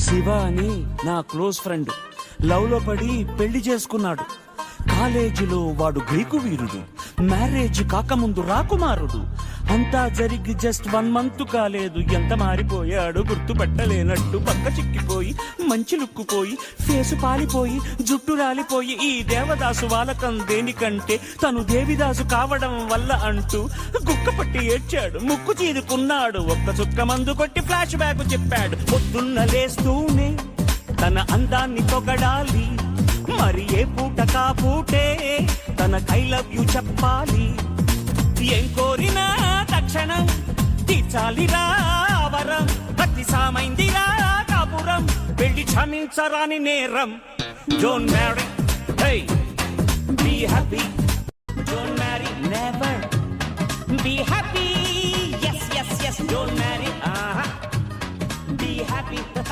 శివ అని నా close friend love లో పడి పెళ్లి చేసుకున్నాడు. కాలేజీలో వాడు గ్రీకు వీరుడు, మ్యారేజ్ కాకముందు రాకుమారుడు. అంతా జరిగి జస్ట్ 1 month కాలేదు, ఎంత మారిపోయాడు గుర్తుపట్టలేనట్టు. పక్క చిక్కిపోయి మంచి లుక్కుపోయి ఫేసు పాలిపోయి జుట్టు రాలిపోయి ఈ దేవదాసు వాలకం దేనికంటే తను దేవిదాసు కావడం వల్ల అంటూ గుక్క పట్టి ఏడ్చాడు, ముక్కు చీదుకున్నాడు. ఒక్క చుక్క మందు కొట్టి ఫ్లాష్ బ్యాక్ చెప్పాడు. పొద్దున్న లేస్తూనే తన అందాన్ని పొగడాలి, మరి ఏ పూట కాపూటే తన ఐ లవ్ యు చెప్పాలి. ఏం కోరినా తక్షణం తీర్చాలిరా వరం, ప్రతి సామైందిరా కాపురం, పెళ్లి క్షమించరాని నేరం. Don't marry, hey be happy. Don't marry, never be happy. yes yes yes, don't marry, be happy.